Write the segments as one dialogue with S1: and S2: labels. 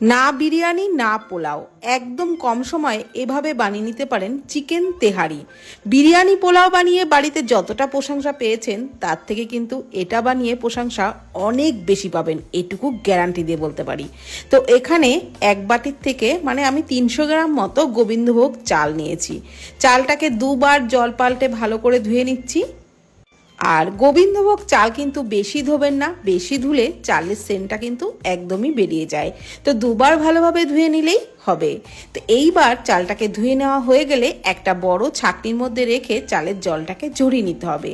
S1: না বিরিয়ানি না পোলাও, একদম কম সময়ে এভাবে বানিয়ে নিতে পারেন চিকেন তেহারি। বিরিয়ানি পোলাও বানিয়ে বাড়িতে যতটা প্রশংসা পেয়েছেন তার থেকে কিন্তু এটা বানিয়ে প্রশংসা অনেক বেশি পাবেন, এটুকু গ্যারান্টি দিয়ে বলতে পারি। তো এখানে এক বাটির থেকে আমি 300 গ্রাম মতো গোবিন্দভোগ চাল নিয়েছি। চালটাকে দুবার জল পাল্টে ভালো করে ধুয়ে নিচ্ছি। আর গোবিন্দভোগ চাল কিন্তু বেশি ধোবেন না, বেশি ধুলে চালের সেন্টটা কিন্তু একদমই বেরিয়ে যায়। তো দুবার ভালোভাবে ধুয়ে নিলেই হবে। তো এইবার চালটাকে ধুয়ে নেওয়া হয়ে গেলে একটা বড় ছাঁকনির মধ্যে রেখে চালের জলটাকে ঝরিয়ে নিতে হবে।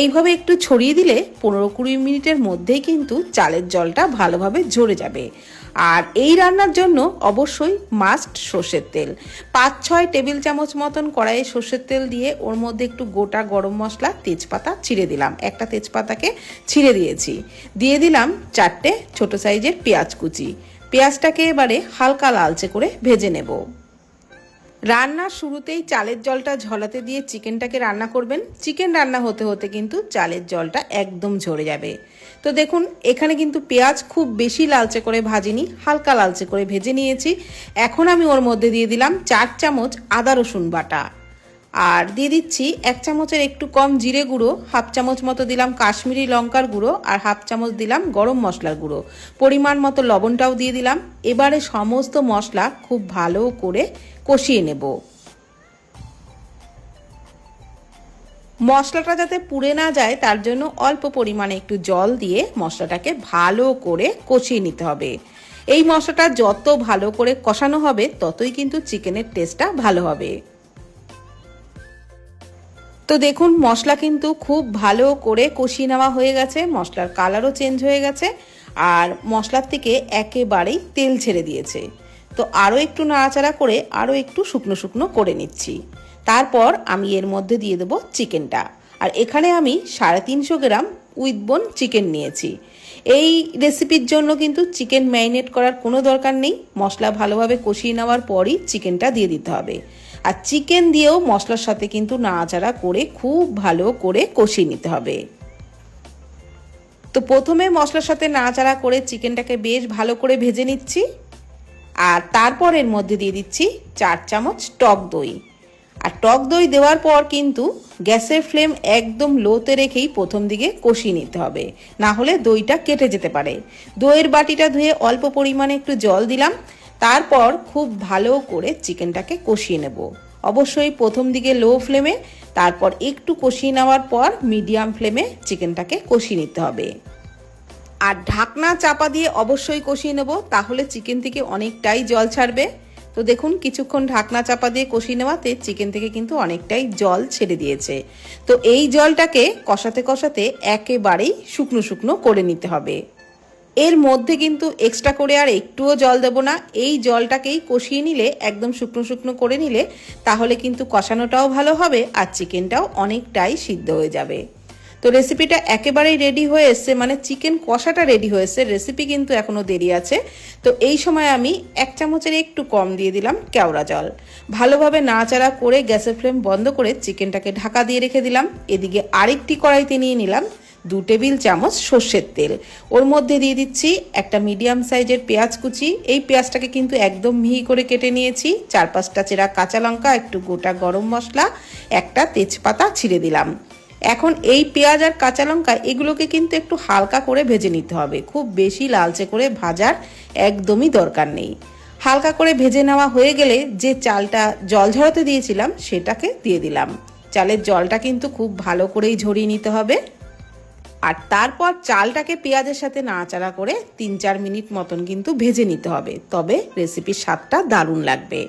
S1: এইভাবে একটু ছড়িয়ে দিলে 15-20 মিনিটের মধ্যেই কিন্তু চালের জলটা ভালোভাবে ঝরে যাবে। আর এই রান্নার জন্য অবশ্যই মাস্ট সর্ষের তেল। 5-6 টেবিল চামচ মতন কড়াইয়ে সর্ষের তেল দিয়ে ওর মধ্যে একটু গোটা গরম মশলা, তেজপাতা ছিঁড়ে দিলাম। একটা তেজপাতাকে ছিঁড়ে দিয়েছি। দিয়ে দিলাম 4টে ছোট সাইজের পেঁয়াজ কুচি। পেঁয়াজটাকে এবারে হালকা লালচে করে ভেজে নেব। রান্নার শুরুতেই চালের জলটা ঝরাতে দিয়ে চিকেনটাকে রান্না করবেন। চিকেন রান্না হতে হতে কিন্তু চালের জলটা একদম ঝরে যাবে। তো দেখুন, এখানে কিন্তু পেঁয়াজ খুব বেশি লালচে করে ভাজিনি, হালকা লালচে করে ভেজে নিয়েছি। এখন আমি ওর মধ্যে দিয়ে দিলাম 4 চামচ আদা রসুন বাটা, আর দিয়ে দিচ্ছি 1 চামচের একটু কম জিরে গুঁড়ো, 1/2 চামচ মতো দিলাম কাশ্মীরি লঙ্কার গুঁড়ো, আর 1/2 চামচ দিলাম গরম মশলার গুঁড়ো। পরিমাণ মতো লবণটাও দিয়ে দিলাম। এবারে সমস্ত মশলা খুব ভালো করে কষিয়ে নেব। মশলাটা যাতে পুড়ে না যায় তার জন্য অল্প পরিমাণে একটু জল দিয়ে মশলাটাকে ভালো করে কষিয়ে নিতে হবে। এই মশলাটা যত ভালো করে কষানো হবে ততই কিন্তু চিকেনের টেস্টটা ভালো হবে। তো দেখুন, মশলা কিন্তু খুব ভালো করে কষিয়ে নেওয়া হয়ে গেছে, মশলার কালারও চেঞ্জ হয়ে গেছে, আর মশলার থেকে একেবারেই তেল ছেড়ে দিয়েছে। তো আরও একটু নাড়াচাড়া করে আরও একটু শুকনো শুকনো করে নিচ্ছি। তারপর আমি এর মধ্যে দিয়ে দেবো চিকেনটা। আর এখানে আমি 350 গ্রাম উইথ বোন চিকেন নিয়েছি। এই রেসিপির জন্য কিন্তু চিকেন ম্যারিনেট করার কোনো দরকার নেই। মশলা ভালোভাবে কষিয়ে নেওয়ার পরই চিকেনটা দিয়ে দিতে হবে। আর চিকেন দিয়েও মশলার সাথে কিন্তু নাড়াচাড়া করে খুব ভালো করে কষিয়ে নিতে হবে। তো প্রথমে মশলার সাথে নাড়াচাড়া করে চিকেনটাকে বেশ ভালো করে ভেজে নিচ্ছি। আর তারপর এর মধ্যে দিয়ে দিচ্ছি 4 চামচ টক দই। আর টক দই দেওয়ার পর কিন্তু গ্যাসের ফ্লেম একদম লোতে রেখেই প্রথম দিকে কষিয়ে নিতে হবে, না হলে দইটা কেটে যেতে পারে। দইয়ের বাটিটা ধুয়ে অল্প পরিমাণে একটু জল দিলাম। তারপর খুব ভালো করে চিকেনটাকে কষিয়ে নেব। অবশ্যই প্রথম দিকে লো ফ্লেমে, তারপর একটু কষিয়ে নেওয়ার পর মিডিয়াম ফ্লেমে চিকেনটাকে কষিয়ে নিতে হবে। আর ঢাকনা চাপা দিয়ে অবশ্যই কষিয়ে নেব, তাহলে চিকেন থেকে অনেকটাই জল ছাড়বে। তো দেখুন, কিছুক্ষণ ঢাকনা চাপা দিয়ে কষিয়ে নেওয়াতে চিকেন থেকে কিন্তু অনেকটাই জল ছেড়ে দিয়েছে। তো এই জলটাকে কষাতে কষাতে একেবারেই শুকনো শুকনো করে নিতে হবে। এর মধ্যে কিন্তু এক্সট্রা করে আর একটুও জল দেব না। এই জলটাকেই কষিয়ে নিলে, একদম শুকনো শুকনো করে নিলে, তাহলে কিন্তু কষানোটাও ভালো হবে আর চিকেনটাও অনেকটাই সিদ্ধ হয়ে যাবে। তো রেসিপিটা একেবারেই রেডি হয়ে এসছে, চিকেন কষাটা রেডি হয়েছে, রেসিপি কিন্তু এখনো দেরি আছে। তো এই সময় আমি 1 চামচের একটু কম দিয়ে দিলাম কেওড়া জল। ভালোভাবে নাড়াচাড়া করে গ্যাসের ফ্লেম বন্ধ করে চিকেনটাকে ঢাকা দিয়ে রেখে দিলাম। এদিকে আরেকটি কড়াইতে নিয়ে নিলাম 2 টেবিল চামচ সর্ষের তেল। ওর মধ্যে দিয়ে দিচ্ছি একটা মিডিয়াম সাইজের পেঁয়াজ কুচি। এই পেঁয়াজটাকে কিন্তু একদম মিহি করে কেটে নিয়েছি। 4-5টা চেরা কাঁচা লঙ্কা, একটু গোটা গরম মশলা, একটা তেজপাতা ছিঁড়ে দিলাম। এখন এই পেঁয়াজ আর কাঁচা লঙ্কা এগুলোকে কিন্তু একটু হালকা করে ভেজে নিতে হবে, খুব বেশি লালচে করে ভাজার একদমই দরকার নেই। হালকা করে ভেজে নেওয়া হয়ে গেলে যে চালটা জল ঝরাতে দিয়েছিলাম সেটাকে দিয়ে দিলাম। চালের জলটা কিন্তু খুব ভালো করেই ঝরিয়ে নিতে হবে। আর তারপর চালটাকে পেঁয়াজের সাথে নাড়াচাড়া করে 3-4 মিনিট মতন কিন্তু ভেজে নিতে হবে, তবে রেসিপির স্বাদটা দারুণ লাগবে।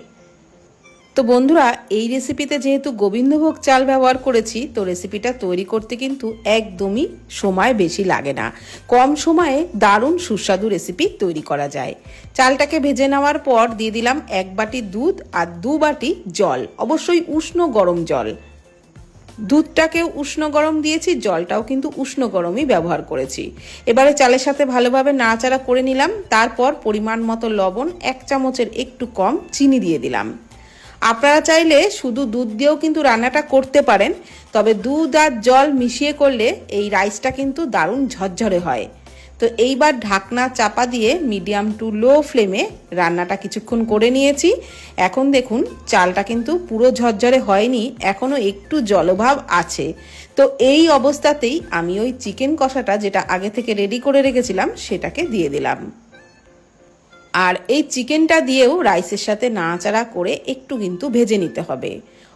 S1: তো বন্ধুরা, এই রেসিপিতে যেহেতু গোবিন্দভোগ চাল ব্যবহার করেছি, তো রেসিপিটা তৈরি করতে কিন্তু একদমই সময় বেশি লাগে না। কম সময়ে দারুণ সুস্বাদু রেসিপি তৈরি করা যায়। চালটাকে ভেজে নেওয়ার পর দিয়ে দিলাম 1 বাটি দুধ আর 2 বাটি জল, অবশ্যই উষ্ণ গরম জল। দুধটাকেও উষ্ণ গরম দিয়েছি, জলটাও কিন্তু উষ্ণ গরমই ব্যবহার করেছি। এবারে চালের সাথে ভালোভাবে নাড়াচাড়া করে নিলাম। তারপর পরিমাণ মতো লবণ, 1 চামচের একটু কম চিনি দিয়ে দিলাম। আপনারা চাইলে শুধু দুধ দিয়েও কিন্তু রান্নাটা করতে পারেন, তবে দুধ আর জল মিশিয়ে করলে এই রাইসটা কিন্তু দারুণ ঝরঝরে হয়। তো এইবার ঢাকনা চাপা দিয়ে মিডিয়াম টু লো ফ্লেমে রান্নাটা কিছুক্ষণ করে নিয়েছি। এখন দেখুন চালটা কিন্তু পুরো ঝরঝরে হয়নি, এখনও একটু জলভাব আছে। তো এই অবস্থাতেই আমি ওই চিকেন কষাটা যেটা আগে থেকে রেডি করে রেখেছিলাম সেটাকে দিয়ে দিলাম। আর এই চিকেনটা দিয়েও রাইসের সাথে নাড়াচাড়া করে একটু কিন্তু ভেজে নিতে হবে।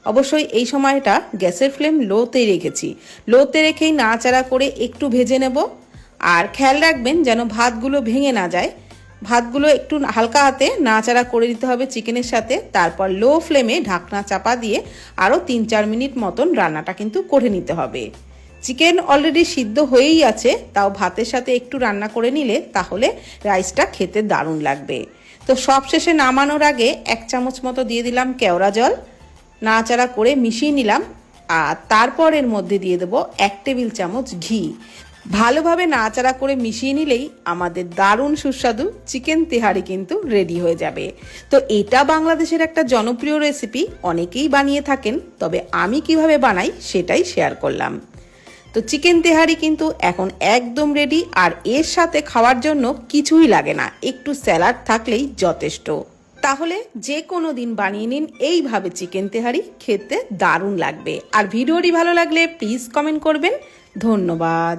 S1: অবশ্যই এই সময়টা গ্যাসের ফ্লেম লোতেই রেখেছি, লোতে রেখেই নাড়াচাড়া করে একটু ভেজে নেব। আর খেয়াল রাখবেন যেন ভাতগুলো ভেঙে না যায়, ভাতগুলো একটু হালকা হাতে নাড়াচাড়া করে দিতে হবে চিকেনের সাথে। তারপর লো ফ্লেমে ঢাকনা চাপা দিয়ে আরও 3-4 মিনিট মতন রান্নাটা কিন্তু করে নিতে হবে। চিকেন অলরেডি সিদ্ধ হয়েই আছে, তাও ভাতের সাথে একটু রান্না করে নিলে তাহলে রাইসটা খেতে দারুণ লাগবে। তো সবশেষে নামানোর আগে 1 চামচ মতো দিয়ে দিলাম কেওড়া জল, নাড়াচাড়া করে মিশিয়ে নিলাম। আর তারপর এর মধ্যে দিয়ে দেবো 1 টেবিল চামচ ঘি। ভালোভাবে নাড়াচাড়া করে মিশিয়ে নিলেই আমাদের দারুণ সুস্বাদু চিকেন তেহারি কিন্তু রেডি হয়ে যাবে। তো এটা বাংলাদেশের একটা জনপ্রিয় রেসিপি, অনেকেই বানিয়ে থাকেন, তবে আমি কিভাবে বানাই সেটাই শেয়ার করলাম। তো চিকেন তেহারি কিন্তু এখন একদম রেডি, আর এর সাথে খাওয়ার জন্য কিছুই লাগে না, একটু স্যালাড থাকলেই যথেষ্ট। তাহলে যে কোনো দিন বানিয়ে নিন এইভাবে চিকেন তেহারি, খেতে দারুণ লাগবে। আর ভিডিওটি ভালো লাগলে প্লিজ কমেন্ট করবেন। ধন্যবাদ।